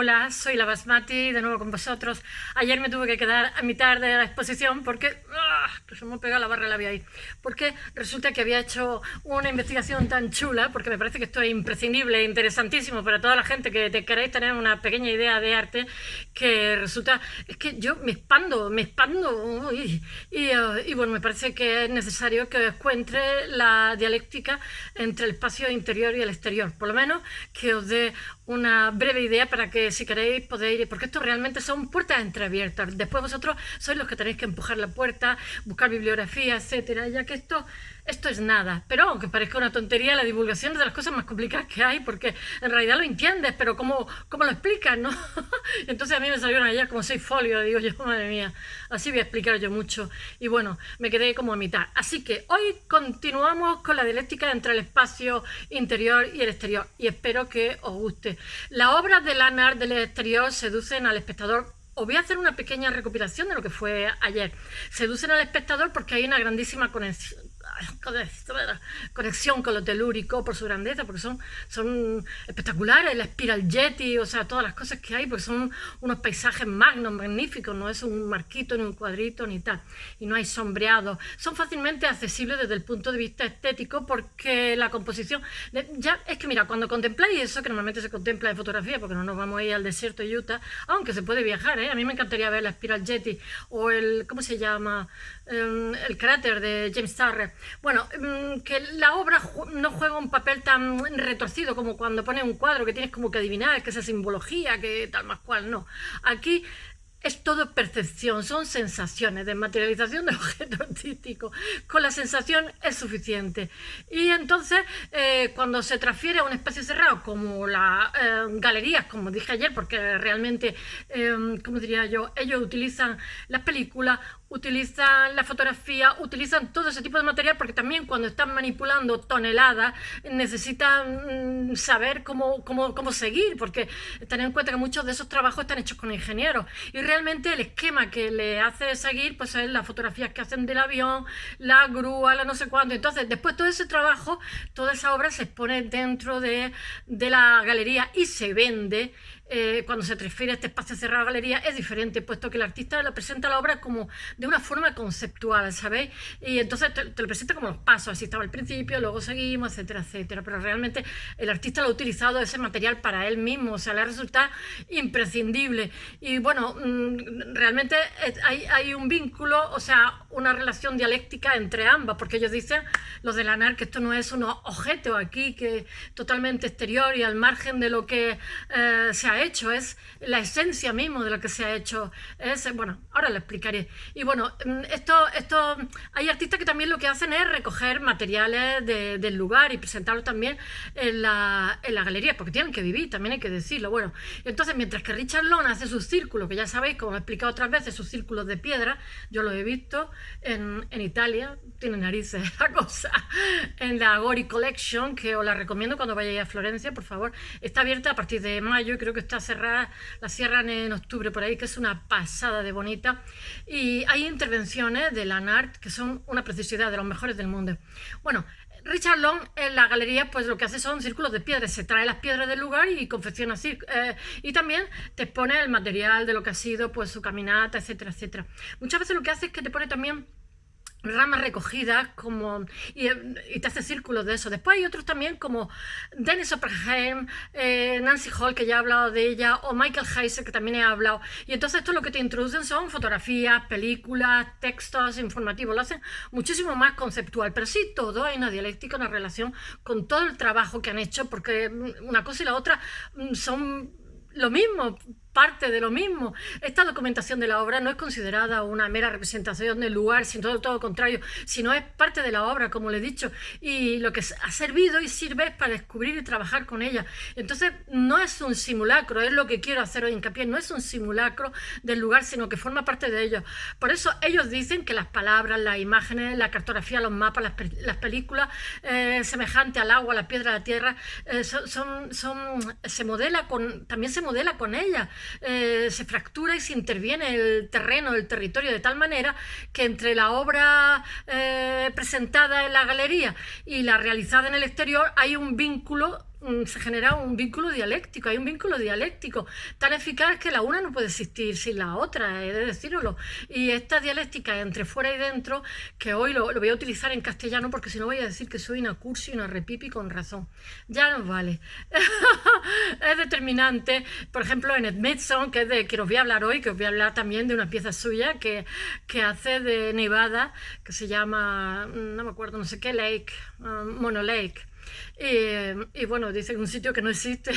Hola, soy la Basmati, de nuevo con vosotros. Ayer me tuve que quedar a mitad de la exposición porque pues se me ha pegado la barra de la vida ahí. Porque resulta que había hecho una investigación tan chula, porque me parece que esto es imprescindible e interesantísimo para toda la gente que queréis tener una pequeña idea de arte, que resulta, es que yo me expando, y bueno, me parece que es necesario que os cuente la dialéctica entre el espacio interior y el exterior, por lo menos que os dé una breve idea para que si queréis podéis, porque esto realmente son puertas entreabiertas. Después vosotros sois los que tenéis que empujar la puerta, buscar bibliografía, etcétera, ya que esto es nada. Pero aunque parezca una tontería, la divulgación es de las cosas más complicadas que hay, porque en realidad lo entiendes, pero ¿cómo lo explicas, no? Entonces a mí me salieron ayer como 6 folios, digo yo, madre mía, así voy a explicar yo mucho. Y bueno, me quedé como a mitad. Así que hoy continuamos con la dialéctica entre el espacio interior y el exterior, y espero que os guste. Las obras de Lannart del exterior seducen al espectador. Os voy a hacer una pequeña recopilación de lo que fue ayer. Seducen al espectador porque hay una grandísima conexión con lo telúrico por su grandeza, porque son espectaculares, la Spiral Jetty, o sea, todas las cosas que hay, porque son unos paisajes magnos, magníficos, no es un marquito ni un cuadrito ni tal, y no hay sombreado. Son fácilmente accesibles desde el punto de vista estético, porque la composición, ya es que mira, cuando contempláis eso, que normalmente se contempla en fotografía, porque no nos vamos a ir al desierto de Utah, aunque se puede viajar, a mí me encantaría ver la Spiral Jetty, o el, ¿cómo se llama?, el cráter de James Turrell. Bueno, que la obra no juega un papel tan retorcido como cuando pones un cuadro que tienes como que adivinar, que esa simbología, que tal más cual, no. Aquí es todo percepción, son sensaciones, desmaterialización del objeto artístico. Con la sensación es suficiente. Y entonces, cuando se transfiere a un espacio cerrado, como las galerías, como dije ayer, porque realmente, ¿cómo diría yo?, ellos utilizan las películas, utilizan la fotografía, utilizan todo ese tipo de material, porque también cuando están manipulando toneladas necesitan saber cómo seguir, porque tener en cuenta que muchos de esos trabajos están hechos con ingenieros, y realmente el esquema que le hace seguir pues es las fotografías que hacen del avión, la grúa, la no sé cuánto. Entonces después todo ese trabajo, toda esa obra se expone dentro de la galería y se vende. Cuando se transfiere a este espacio cerrado a galería es diferente, puesto que el artista le presenta la obra como de una forma conceptual, ¿sabéis? Y entonces te lo presenta como los pasos, así estaba al principio, luego seguimos, etcétera, etcétera. Pero realmente el artista lo ha utilizado ese material para él mismo, o sea, le resulta imprescindible. Y bueno, realmente hay un vínculo, o sea, una relación dialéctica entre ambas, porque ellos dicen, los de Lannart, que esto no es un objeto aquí que totalmente exterior y al margen de lo que se ha hecho, es la esencia mismo de lo que se ha hecho. Bueno, ahora lo explicaré. Y bueno, hay artistas que también lo que hacen es recoger materiales del lugar y presentarlos también en la galería, porque tienen que vivir, también hay que decirlo. Bueno, entonces mientras que Richard Long hace sus círculos, que ya sabéis, como he explicado otras veces, sus círculos de piedra, yo los he visto en Italia, tiene narices la cosa, en la Gori Collection, que os la recomiendo cuando vayáis a Florencia, por favor. Está abierta a partir de mayo y creo que está cerrada, la cierran en octubre por ahí, que es una pasada de bonita. Y hay intervenciones de Lannart que son una preciosidad, de los mejores del mundo. Bueno, Richard Long en la galería pues lo que hace son círculos de piedras, se trae las piedras del lugar y confecciona y también te expone el material de lo que ha sido pues su caminata, etcétera, etcétera. Muchas veces lo que hace es que te pone también ramas recogidas y te hace círculos de eso. Después hay otros también como Dennis Oppenheim, Nancy Hall, que ya he hablado de ella, o Michael Heiser, que también he hablado. Y entonces esto lo que te introducen son fotografías, películas, textos informativos, lo hacen muchísimo más conceptual, pero sí todo hay una dialéctica, una relación con todo el trabajo que han hecho, porque una cosa y la otra son lo mismo, parte de lo mismo. Esta documentación de la obra no es considerada una mera representación del lugar, sino todo lo contrario, sino es parte de la obra, como le he dicho, y lo que ha servido y sirve es para descubrir y trabajar con ella. Entonces no es un simulacro, es lo que quiero hacer hoy hincapié, no es un simulacro del lugar, sino que forma parte de ello. Por eso ellos dicen que las palabras, las imágenes, la cartografía, los mapas, las películas semejantes al agua, a la piedra, a la tierra, también se modela con ellas. Se fractura y se interviene el terreno, el territorio, de tal manera que entre la obra presentada en la galería y la realizada en el exterior hay un vínculo se genera un vínculo dialéctico, hay un vínculo dialéctico tan eficaz que la una no puede existir sin la otra, he de decirlo. Y esta dialéctica entre fuera y dentro, que hoy lo voy a utilizar en castellano porque si no voy a decir que soy una cursi y una repipi con razón. Ya nos vale. Es determinante, por ejemplo, en Smithson, que es de que os voy a hablar hoy, que os voy a hablar también de una pieza suya que hace de Nevada, que se llama, no me acuerdo, no sé qué Lake, Mono Lake. Y bueno, dice un sitio que no existe.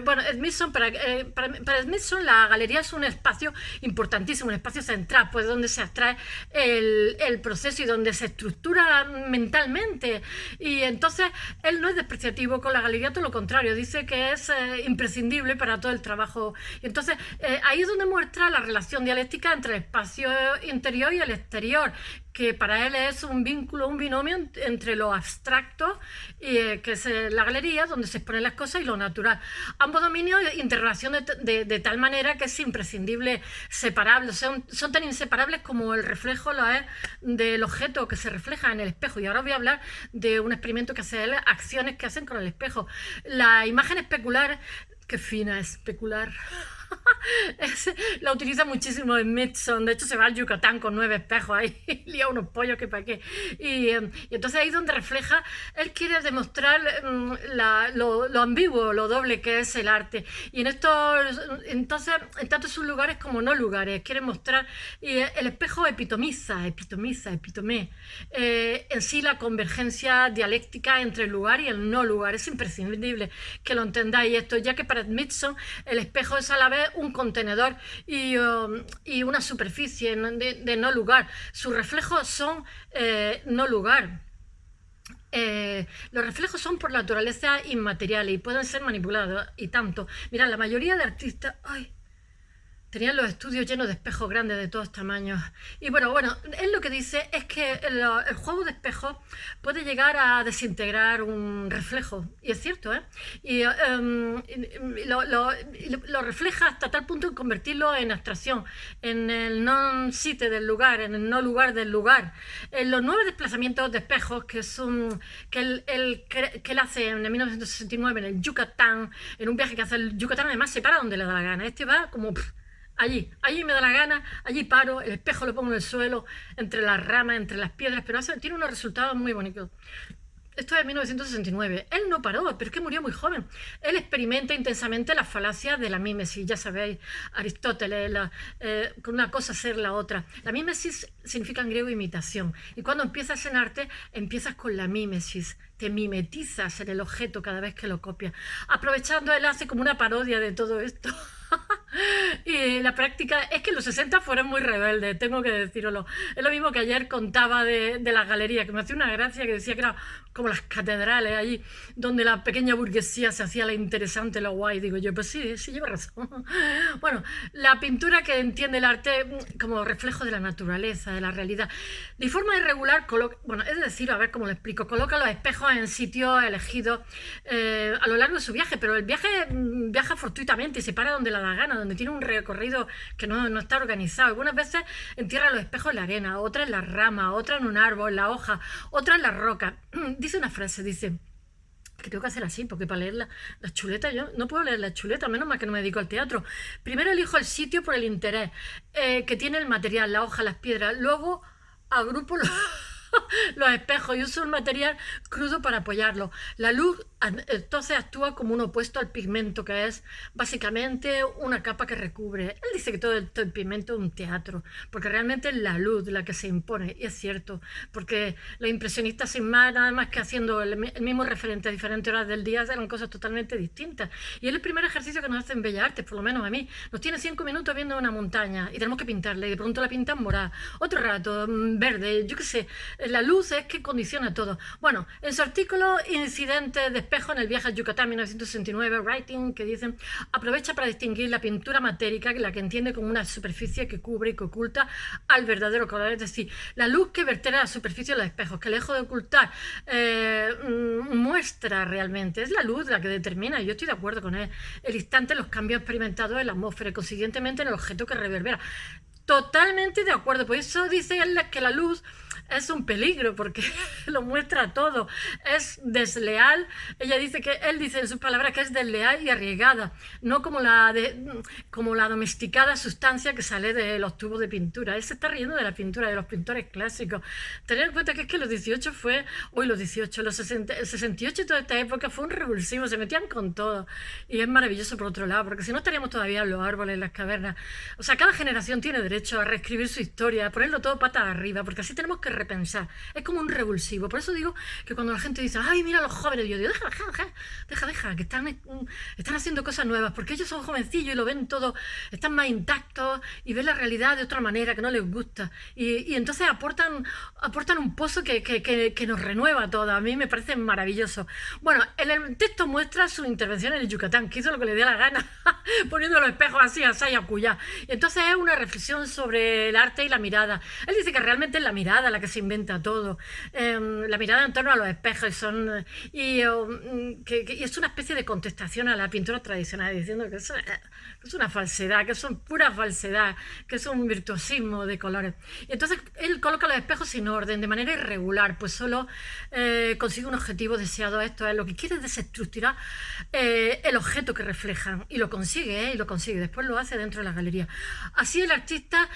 Bueno, Smithson, para Smithson la galería es un espacio importantísimo, un espacio central, pues donde se abstrae el proceso y donde se estructura mentalmente. Y entonces él no es despreciativo con la galería, todo lo contrario, dice que es imprescindible para todo el trabajo. Y entonces ahí es donde muestra la relación dialéctica entre el espacio interior y el exterior, que para él es un vínculo, un binomio entre lo abstracto, que es la galería, donde se exponen las cosas, y lo natural. Ambos dominios interrelación de tal manera que es imprescindible separarlos. Son tan inseparables como el reflejo lo es del objeto que se refleja en el espejo. Y ahora os voy a hablar de un experimento que hace él, acciones que hacen con el espejo. La imagen especular, qué fina es especular. La utiliza muchísimo en Smithson. De hecho se va al Yucatán con 9 espejos ahí, lía unos pollos que para qué. Y entonces ahí donde refleja, él quiere demostrar lo ambiguo, lo doble que es el arte. Y entonces en tanto sus lugares como no lugares, quiere mostrar, y el espejo epitomé en sí la convergencia dialéctica entre el lugar y el no lugar. Es imprescindible que lo entendáis esto, ya que para Smithson el espejo es a la vez un contenedor y una superficie de no lugar. Sus reflejos son no lugar. Los reflejos son por naturaleza inmateriales y pueden ser manipulados, y tanto. Mirad, la mayoría de artistas... ¡Ay! Tenían los estudios llenos de espejos grandes de todos tamaños. Y bueno, él lo que dice es que el juego de espejos puede llegar a desintegrar un reflejo. Y es cierto, ¿eh? Y lo refleja hasta tal punto de convertirlo en abstracción, en el non-site del lugar, en el no lugar del lugar. En los 9 desplazamientos de espejos que él hace en 1969 en el Yucatán, en un viaje que hace el Yucatán, además se para donde le da la gana. Este va como... Allí me da la gana, allí paro, el espejo lo pongo en el suelo, entre las ramas, entre las piedras, pero tiene unos resultados muy bonitos. Esto es de 1969. Él no paró, pero es que murió muy joven. Él experimenta intensamente las falacias de la mímesis. Ya sabéis, Aristóteles, con una cosa ser la otra. La mímesis significa en griego imitación. Y cuando empiezas en arte, empiezas con la mímesis. Te mimetizas en el objeto cada vez que lo copias. Aprovechando, él hace como una parodia de todo esto. Y la práctica es que los 60 fueron muy rebeldes, tengo que decirlo. Es lo mismo que ayer contaba de las galerías, que me hacía una gracia, que decía que era como las catedrales allí donde la pequeña burguesía se hacía la interesante, la guay. Digo yo, pues sí lleva razón. Bueno, la pintura que entiende el arte como reflejo de la naturaleza, de la realidad. De forma irregular, es decir, a ver cómo lo explico, coloca los espejos en sitios elegidos a lo largo de su viaje, pero el viaja fortuitamente y se para donde le da gana, donde tiene un recorrido que no está organizado. Algunas veces entierra los espejos en la arena, otras en las ramas, otras en un árbol, en la hoja, otras en la roca. Dice una frase, dice que tengo que hacer así, porque para leer la chuleta, yo no puedo leer la chuleta, menos mal que no me dedico al teatro. Primero elijo el sitio por el interés que tiene el material, la hoja, las piedras, luego agrupo los espejos y uso el material crudo para apoyarlo. La luz entonces actúa como un opuesto al pigmento, que es básicamente una capa que recubre. Él dice que todo el pigmento es un teatro, porque realmente es la luz la que se impone, y es cierto, porque los impresionistas sin más, nada más que haciendo el mismo referente a diferentes horas del día, eran cosas totalmente distintas. Y es el primer ejercicio que nos hace en Bellas Artes, por lo menos a mí. Nos tiene 5 minutos viendo una montaña y tenemos que pintarle, y de pronto la pintan morada, otro rato verde, yo qué sé. La luz es que condiciona todo. Bueno, en su artículo Incidentes de espejo en el viaje a Yucatán 1969, Writing, que dicen, aprovecha para distinguir la pintura matérica, la que entiende como una superficie que cubre y que oculta al verdadero color, es decir, la luz que vertera a la superficie de los espejos, que lejos de ocultar muestra realmente, es la luz la que determina, y yo estoy de acuerdo con él, el instante, los cambios experimentados en la atmósfera y consiguientemente en el objeto que reverbera. Totalmente de acuerdo, por eso dice él que la luz es un peligro porque lo muestra todo, es desleal. Él dice en sus palabras que es desleal y arriesgada, no como como la domesticada sustancia que sale de los tubos de pintura. Él se está riendo de la pintura, de los pintores clásicos. Tened en cuenta que es que los 18 los 60, el 68 y toda esta época fue un revulsivo, se metían con todo. Y es maravilloso por otro lado, porque si no estaríamos todavía en los árboles, en las cavernas. O sea, cada generación tiene derecho a reescribir su historia, a ponerlo todo patas arriba, porque así tenemos que repensar. Es como un revulsivo. Por eso digo que cuando la gente dice, ay, mira a los jóvenes, yo digo, deja, que están haciendo cosas nuevas, porque ellos son jovencillos y lo ven todo, están más intactos y ven la realidad de otra manera que no les gusta. Y entonces aportan un pozo que nos renueva todo. A mí me parece maravilloso. Bueno, en el texto muestra su intervención en el Yucatán, que hizo lo que le dio la gana, poniendo los espejos así, y acuyá. Y entonces es una reflexión sobre el arte y la mirada. Él dice que realmente es la mirada la que se inventa todo, la mirada en torno a los espejos, y es una especie de contestación a la pintura tradicional, diciendo que es una falsedad, que son pura falsedad, que es un virtuosismo de colores. Y entonces él coloca los espejos sin orden, de manera irregular, pues solo consigue un objetivo deseado. Esto es lo que quiere, desestructurar el objeto que reflejan, y lo consigue, después lo hace dentro de la galería. Así el artista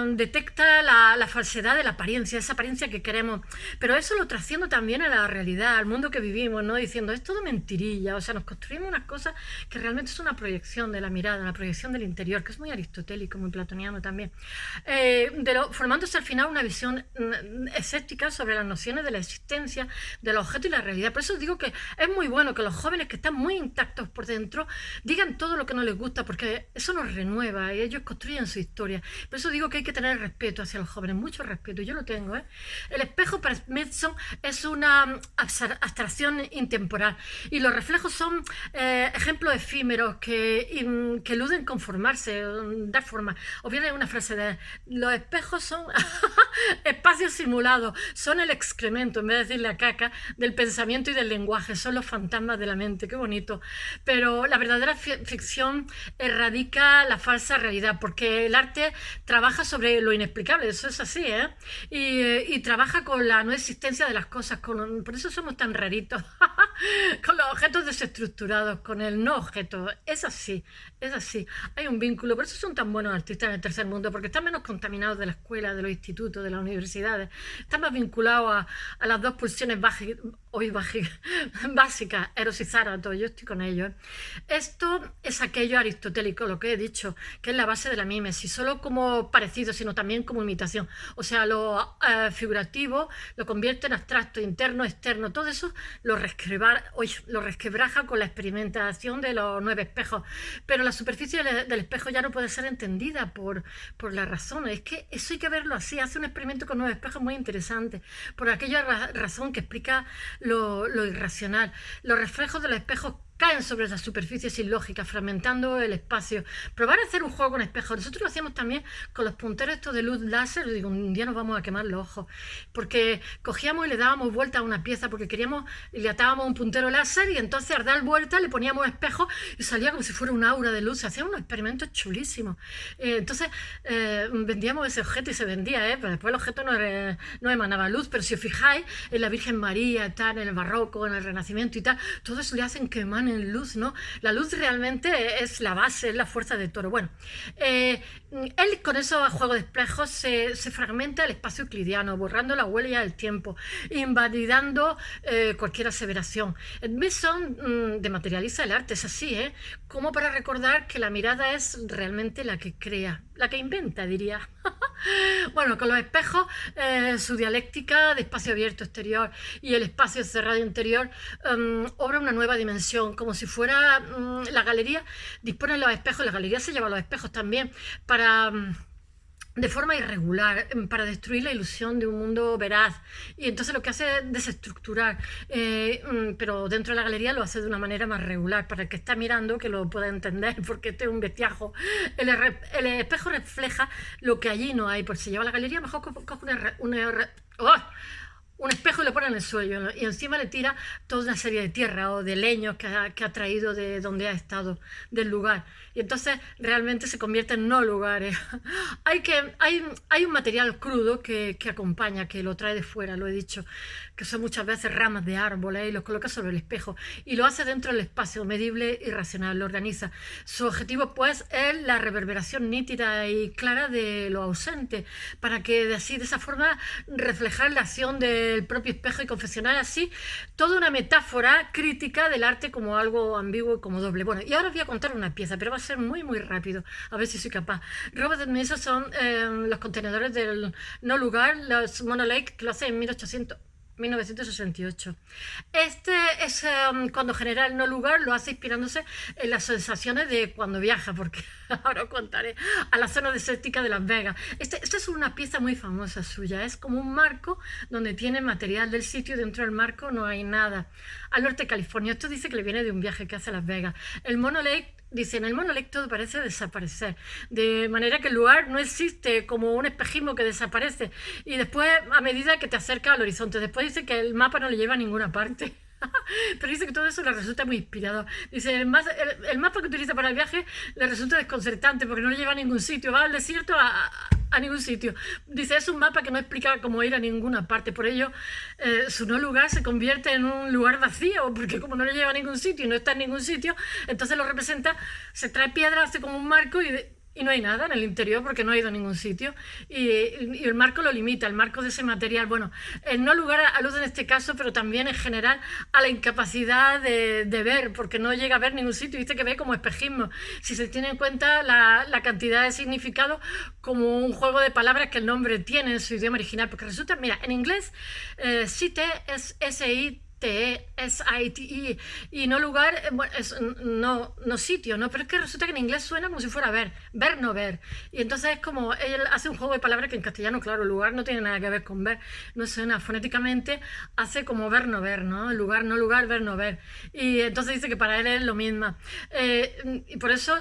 detecta la falsedad de la apariencia, esa apariencia que queremos, pero eso lo trasciende también a la realidad, al mundo que vivimos, ¿no? Diciendo, es todo mentirilla, o sea, nos construimos unas cosas que realmente es una proyección de la mirada, una proyección del interior, que es muy aristotélico, muy platoniano también, formándose al final una visión escéptica sobre las nociones de la existencia, del objeto y la realidad. Por eso digo que es muy bueno que los jóvenes que están muy intactos por dentro digan todo lo que no les gusta, porque eso nos renueva y ellos construyen su historia. Por eso digo que hay que tener respeto hacia los jóvenes, mucho respeto, yo lo tengo. El espejo para Smithson es una abstracción intemporal, y los reflejos son ejemplos efímeros que eluden conformarse, dar forma. Os viene una frase de los espejos son espacios simulados, son el excremento, en vez de decir la caca, del pensamiento y del lenguaje, son los fantasmas de la mente. Qué bonito. Pero la verdadera ficción erradica la falsa realidad, porque el arte trabaja sobre lo inexplicable, eso es así, y trabaja con la no existencia de las cosas, por eso somos tan raritos, con los objetos desestructurados, con el no objeto. Es así, hay un vínculo. Por eso son tan buenos artistas en el tercer mundo, porque están menos contaminados de la escuela, de los institutos, de las universidades, están más vinculados a las dos pulsiones básicas, Eros y Záratos. Yo estoy con ellos. Esto es aquello aristotélico, lo que he dicho, que es la base de la mímesis, solo como parecido, sino también como imitación. O sea, lo figurativo lo convierte en abstracto, interno, externo. Todo eso lo resquebraja con la experimentación de los 9 espejos. Pero la superficie del espejo ya no puede ser entendida por la razón. Es que eso hay que verlo así. Hace un experimento con 9 espejos muy interesante, por aquella razón que explica lo irracional. Los reflejos de los espejos caen sobre la superficie sin lógica, fragmentando el espacio. Probar a hacer un juego con espejos. Nosotros lo hacíamos también con los punteros estos de luz láser. Digo, un día nos vamos a quemar los ojos, porque cogíamos y le dábamos vuelta a una pieza, porque queríamos, y le atábamos un puntero láser, y entonces al dar vuelta le poníamos espejos y salía como si fuera un aura de luz. Se hacían unos experimentos chulísimos. Entonces vendíamos ese objeto y se vendía, pero después el objeto no emanaba luz. Pero si os fijáis en la Virgen María, tal, en el barroco, en el Renacimiento y tal, todo eso le hacen que emanen luz, ¿no? La luz realmente es la base, es la fuerza del toro. Bueno, él con esos juegos de espejos se fragmenta el espacio euclidiano, borrando la huella del tiempo, invalidando cualquier aseveración. Smithson dematerializa el arte, es así, como para recordar que la mirada es realmente la que crea, la que inventa, diría. Bueno, con los espejos, su dialéctica de espacio abierto exterior y el espacio cerrado interior obra una nueva dimensión, como si fuera la galería dispone los espejos, la galería se lleva los espejos también de forma irregular, para destruir la ilusión de un mundo veraz, y entonces lo que hace es desestructurar, pero dentro de la galería lo hace de una manera más regular, para el que está mirando que lo pueda entender, porque este es un bestiajo. El espejo refleja lo que allí no hay. Por si lleva la galería, mejor coge un espejo y lo pone en el suelo y encima le tira toda una serie de tierra o de leños que ha traído de donde ha estado, del lugar. Y entonces realmente se convierte en no lugares. Hay un material crudo que acompaña, que lo trae de fuera, lo he dicho, que son muchas veces ramas de árboles y los coloca sobre el espejo y lo hace dentro del espacio medible y racional, lo organiza. Su objetivo pues es la reverberación nítida y clara de lo ausente, para que de esa forma reflejar la acción del propio espejo y confeccionar así toda una metáfora crítica del arte como algo ambiguo y como doble. Bueno, y ahora os voy a contar una pieza, pero va a ser muy muy rápido, a ver si soy capaz. Robert Mesa son los contenedores del no lugar, los Monolake, que lo hace en 1968. Este es cuando genera el no lugar, lo hace inspirándose en las sensaciones de cuando viaja, porque ahora os contaré, a la zona desértica de Las Vegas. Esta es una pieza muy famosa suya, es como un marco donde tiene material del sitio y dentro del marco no hay nada. Al norte de California, esto dice que le viene de un viaje que hace a Las Vegas. El Mono Lake, dice, en el Mono Lake todo parece desaparecer, de manera que el lugar no existe como un espejismo que desaparece y después a medida que te acercas al horizonte. Después dice que el mapa no le lleva a ninguna parte. Pero dice que todo eso le resulta muy inspirador. Dice, el mapa que utiliza para el viaje le resulta desconcertante porque no le lleva a ningún sitio, va al desierto a ningún sitio. Dice, es un mapa que no explica cómo ir a ninguna parte, por ello su no lugar se convierte en un lugar vacío, porque como no le lleva a ningún sitio y no está en ningún sitio, entonces lo representa, se trae piedra, hace como un marco y no hay nada en el interior porque no ha ido a ningún sitio y el marco lo limita, el marco de ese material. Bueno, el no lugar alude en este caso, pero también en general a la incapacidad de ver, porque no llega a ver ningún sitio, dice que ve como espejismo. Si se tiene en cuenta la cantidad de significado como un juego de palabras que el nombre tiene en su idioma original, porque resulta, mira, en inglés site es S-I-T-E, S-I-T-E, y no lugar, bueno, es no sitio, ¿no? Pero es que resulta que en inglés suena como si fuera ver no ver, y entonces es como, él hace un juego de palabras que en castellano, claro, lugar no tiene nada que ver con ver, no suena fonéticamente, hace como ver no ver, ¿no? Lugar, no lugar, ver no ver, y entonces dice que para él es lo mismo, y por eso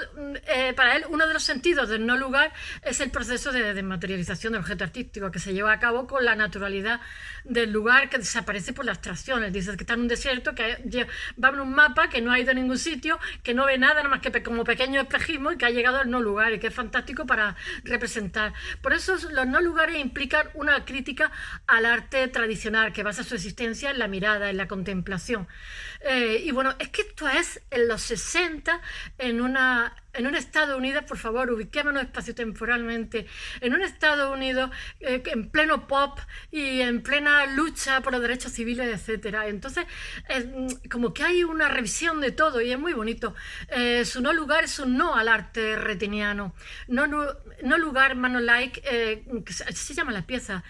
para él uno de los sentidos del no lugar es el proceso de desmaterialización del objeto artístico que se lleva a cabo con la naturalidad del lugar que desaparece por la abstracción. Él dice que está en un desierto, que va en un mapa, que no ha ido a ningún sitio, que no ve nada, nada más que como pequeño espejismo, y que ha llegado al no lugar y que es fantástico para representar. Por eso los no lugares implican una crítica al arte tradicional que basa su existencia en la mirada, en la contemplación. Y bueno, es que esto es en los 60 en un Estados Unidos, por favor, ubiquémonos espaciotemporalmente, en un Estados Unidos en pleno pop y en plena lucha por los derechos civiles, etcétera. Entonces, como que hay una revisión de todo y es muy bonito. Su no lugar es un no al arte retiniano. No lugar, Monolake, que se llama la pieza,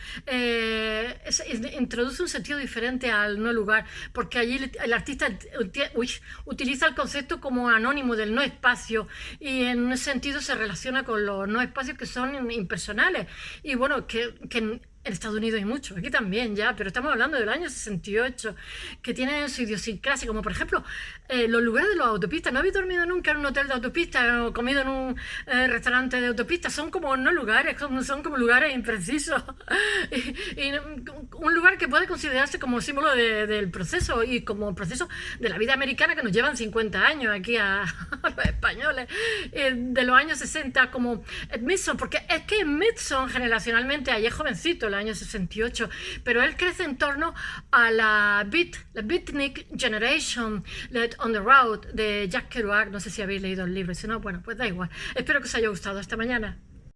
introduce un sentido diferente al no lugar, porque allí el artista utiliza el concepto como anónimo del no espacio y en un sentido se relaciona con los no espacios que son impersonales. Y bueno, que en Estados Unidos hay mucho, aquí también ya, pero estamos hablando del año 68, que tienen su idiosincrasia, como por ejemplo los lugares de las autopistas. ¿No habéis dormido nunca en un hotel de autopista o comido en un restaurante de autopista? Son como no lugares, son como lugares imprecisos. y un lugar que puede considerarse como símbolo del proceso y como proceso de la vida americana que nos llevan 50 años aquí a los españoles, de los años 60, como Edmondson, porque es que Edmondson generacionalmente ahí es jovencito, el año 68, pero él crece en torno a la Beatnik Generation, Let on the Road, de Jack Kerouac. No sé si habéis leído el libro, si no, bueno, pues da igual. Espero que os haya gustado. Hasta mañana.